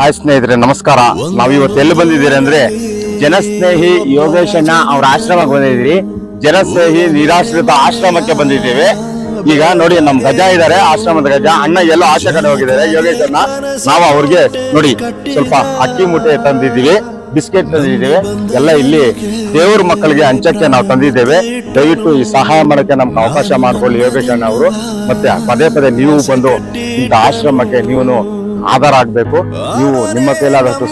Hi ಸ್ನೇಹಿತರೆ, ನಮಸ್ಕಾರ. ನಾವು ಇವತ್ತು ಎಲ್ಲಿ ಬಂದಿದ್ದೀರಿ ಅಂದ್ರೆ ಜನಸ್ನೇಹಿ ಯೋಗೇಶಣ್ಣ ಅವ್ರ ಆಶ್ರಮಕ್ಕೆ ಬಂದಿದ್ದೀರಿ. ಜನಸ್ನೇಹಿ ನಿರಾಶ್ರಿತ ಆಶ್ರಮಕ್ಕೆ ಬಂದಿದ್ದೇವೆ. ಈಗ ನೋಡಿ, ನಮ್ ಗಜ ಇದ್ದಾರೆ, ಆಶ್ರಮದ ಗಜ. ಅಣ್ಣ ಎಲ್ಲೋ ಆಚೆ ಕಡೆ ಹೋಗಿದ್ದಾರೆ ಯೋಗೇಶಣ್ಣ. ನಾವು ಅವ್ರಿಗೆ ನೋಡಿ ಸ್ವಲ್ಪ ಅಕ್ಕಿ ಮೂಟೆ ತಂದಿದ್ದೀವಿ, ಬಿಸ್ಕೆಟ್ ತಂದಿದ್ದೇವೆ. ಎಲ್ಲ ಇಲ್ಲಿ ದೇವ್ರ ಮಕ್ಕಳಿಗೆ ಹಂಚಕ್ಕೆ ನಾವು ತಂದಿದ್ದೇವೆ. ದಯವಿಟ್ಟು ಈ ಸಹಾಯ ಮಾಡಕ್ಕೆ ನಮ್ಗೆ ಅವಕಾಶ ಮಾಡ್ಕೊಳ್ಳಿ ಯೋಗೇಶಣ್ಣ ಅವರು. ಮತ್ತೆ ಪದೇ ಪದೇ ನೀವು ಬಂದು ಇಂಥ ಆಶ್ರಮಕ್ಕೆ ನೀವು ಆಧಾರ ಆಗ್ಬೇಕು. ನೀವು ನಿಮ್ಮ ಕೈಲಾದಷ್ಟು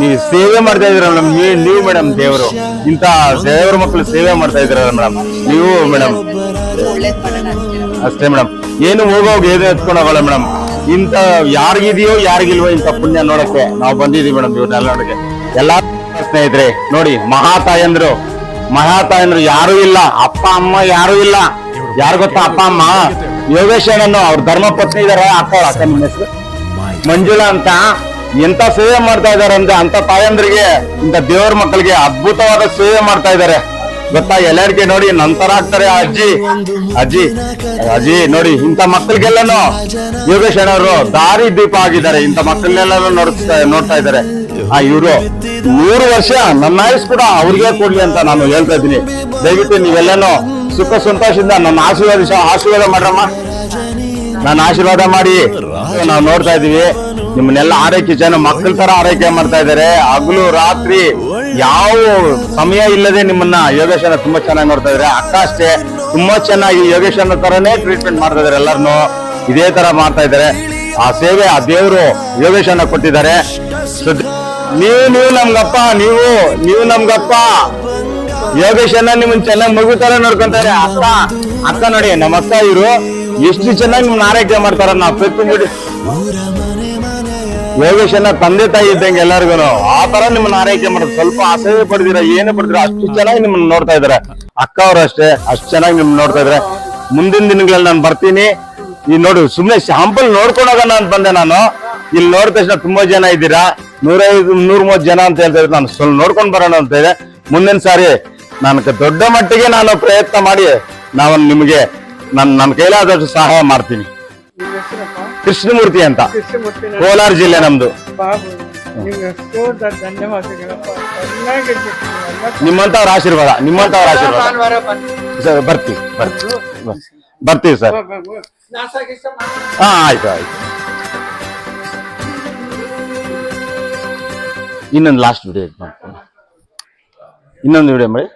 ನೀವು ಸೇವೆ ಮಾಡ್ತಾ ಇದ್ದೀರ ಮೇಡಮ್. ನೀವು ಮೇಡಮ್ ದೇವರು, ಇಂತ ದೇವ್ರ ಮಕ್ಕಳು ಸೇವೆ ಮಾಡ್ತಾ ಇದ್ದೀರ ಮೇಡಮ್ ನೀವು ಮೇಡಮ್. ಅಷ್ಟೇ ಮೇಡಮ್, ಏನು ಹೋಗೋಗಿ ಏನು ಎತ್ಕೊಂಡು ಹೋಗಲ್ಲ ಮೇಡಮ್. ಇಂತ ಯಾರಿಗಿದೆಯೋ ಯಾರಿಗಿಲ್ವೋ ಇಂಥ ಪುಣ್ಯ ನೋಡಕ್ಕೆ ನಾವು ಬಂದಿದೀವಿ ಮೇಡಮ್. ಇವ್ರನ್ನೆಲ್ಲ ನೋಡಕ್ಕೆ ಎಲ್ಲಾ ಸ್ನೇಹಿತರೆ ನೋಡಿ, ಮಹಾತಾಯಂದ್ರು ಯಾರು ಇಲ್ಲ, ಅಪ್ಪ ಅಮ್ಮ ಯಾರು ಇಲ್ಲ. ಯಾರು ಗೊತ್ತಾ ಅಪ್ಪ ಅಮ್ಮ? ಯೋಗೇಶಣ್ಣನು ಅವ್ರ ಧರ್ಮ ಪತ್ನಿ ಇದಾರೆ, ಅಕ್ಕ ನಿಮ್ಮ ಹೆಸರು ಮಂಜುಳಾ ಅಂತ. ಎಂತ ಸೇವೆ ಮಾಡ್ತಾ ಇದಾರೆ ಅಂದ್ರೆ ಅಂತ ತಾಯಂದ್ರಿಗೆ, ಇಂಥ ದೇವ್ರ ಮಕ್ಕಳಿಗೆ ಅದ್ಭುತವಾದ ಸೇವೆ ಮಾಡ್ತಾ ಇದಾರೆ ಗೊತ್ತಾ. ಎಲ್ಲರಿಗೆ ನೋಡಿ ನಂತರ ಆಗ್ತಾರೆ ಅಜ್ಜಿ ನೋಡಿ, ಇಂಥ ಮಕ್ಕಳಿಗೆಲ್ಲನು ಯೋಗೇಶಣ್ಣವರು ದಾರಿ ದೀಪ ಆಗಿದ್ದಾರೆ. ಇಂಥ ಮಕ್ಕಳನ್ನೆಲ್ಲರೂ ನೋಡ್ತಾ ಇದ್ದಾರೆ. ಇವರು 100 ವರ್ಷ ನನ್ನ ಆಯುಸ್ ಕೂಡ ಅವ್ರಿಗೆ ಕೊಡ್ಲಿ ಅಂತ ನಾನು ಹೇಳ್ತಾ ಇದ್ದೀನಿ. ದಯವಿಟ್ಟು ನೀವೆಲ್ಲನೂ ಸುಖ ಸಂತೋಷದಿಂದ ನನ್ನ ಆಶೀರ್ವಾದ ಮಾಡ್ರಮ್ಮ. ನನ್ನ ಆಶೀರ್ವಾದ ಮಾಡಿ. ನಾವು ನೋಡ್ತಾ ಇದೀವಿ ನಿಮ್ಮನ್ನೆಲ್ಲ ಆರೈಕೆ ಜನ ಮಕ್ಕಳ ತರ ಆರೈಕೆ ಮಾಡ್ತಾ ಇದ್ದಾರೆ. ಹಗಲು ರಾತ್ರಿ ಯಾವ ಸಮಯ ಇಲ್ಲದೆ ನಿಮ್ಮನ್ನ ಯೋಗೇಶನ ತುಂಬಾ ಚೆನ್ನಾಗಿ ನೋಡ್ತಾ ಇದಾರೆ. ಅಕ್ಕ ಅಷ್ಟೇ ತುಂಬಾ ಚೆನ್ನಾಗಿ ಯೋಗೇಶನ ತರನೇ ಟ್ರೀಟ್ಮೆಂಟ್ ಮಾಡ್ತಾ ಇದಾರೆ. ಎಲ್ಲರನ್ನು ಇದೇ ತರ ಮಾಡ್ತಾ ಇದ್ದಾರೆ. ಆ ಸೇವೆ ಆ ದೇವರು ಯೋಗೇಶನ ಕೊಟ್ಟಿದ್ದಾರೆ. ನೀವು ನಮ್ಗಪ್ಪ, ನೀವು ನಮ್ಗಪ್ಪ. ಯೋಗೇಶನ್ನ ನಿಮ್ಮನ್ನ ಚೆನ್ನಾಗಿ ಮಗು ತರ ನೋಡ್ಕೊಂತಾರೆ. ಅಕ್ಕ ನೋಡಿ, ನಮ್ಮ ಅಕ್ಕ ಇವರು ಎಷ್ಟು ಚೆನ್ನಾಗಿ ನಿಮ್ನ ಆರೈಕೆ ಮಾಡ್ತಾರ. ನಾವು ಪ್ರತಿಬಿಡಿ ಯೋಗೇಶನ್ನ ತಂದೆ ತಾಯಿ ಇದ್ದಂಗೆ ಎಲ್ಲರಿಗೂ ಆ ತರ ನಿಮ್ಮನ್ನ ಆರೈಕೆ ಮಾಡೋದು. ಸ್ವಲ್ಪ ಅಸಹ್ಯ ಪಡೆದಿರ, ಏನು ಪಡೆದಿರ, ಅಷ್ಟು ಚೆನ್ನಾಗಿ ನಿಮ್ಮನ್ನ ನೋಡ್ತಾ ಇದಾರೆ. ಅಕ್ಕ ಅವರು ಅಷ್ಟೇ ಅಷ್ಟು ಚೆನ್ನಾಗಿ ನಿಮ್ಮನ್ನ ನೋಡ್ತಾ ಇದಾರೆ. ಮುಂದಿನ ದಿನಗಳಲ್ಲಿ ನಾನು ಬರ್ತೀನಿ. ಈ ನೋಡಿ, ಸುಮ್ನೆ ಶಾಂಪಲ್ ನೋಡ್ಕೊಂಡು ಹೋಗೋಣ ಅಂತ ಬಂದೆ ನಾನು. ಇಲ್ಲಿ ನೋಡಿದ ತಕ್ಷಣ ತುಂಬಾ ಜನ ಇದ್ದೀರಾ, 150-130 ಜನ ಅಂತ ಹೇಳ್ತಾ ಇದ್ರೆ ನಾನು ಸ್ವಲ್ಪ ನೋಡ್ಕೊಂಡು ಬರೋಣ ಅಂತ ಇದೆ. ಮುಂದಿನ ಸಾರಿ ನಾನು ದೊಡ್ಡ ಮಟ್ಟಿಗೆ ನಾನು ಪ್ರಯತ್ನ ಮಾಡಿ ನಾವು ನಿಮಗೆ ನನ್ನ ಕೈಲಾದಷ್ಟು ಸಹಾಯ ಮಾಡ್ತೀನಿ. ಕೃಷ್ಣಮೂರ್ತಿ ಅಂತ, ಕೋಲಾರ ಜಿಲ್ಲೆ ನಮ್ದು. ನಿಮ್ಮಂತವ್ರ ಆಶೀರ್ವಾದ ಸರ್. ಬರ್ತೀವಿ ಸರ್. ಹಾ, ಆಯ್ತು. ಇನ್ನೊಂದು ಲಾಸ್ಟ್ ವಿಡಿಯೋ ಮಾಡ್ತೀನಿ. ಇನ್ನೊಂದು ವಿಡಿಯೋ ಮಾಡಿ.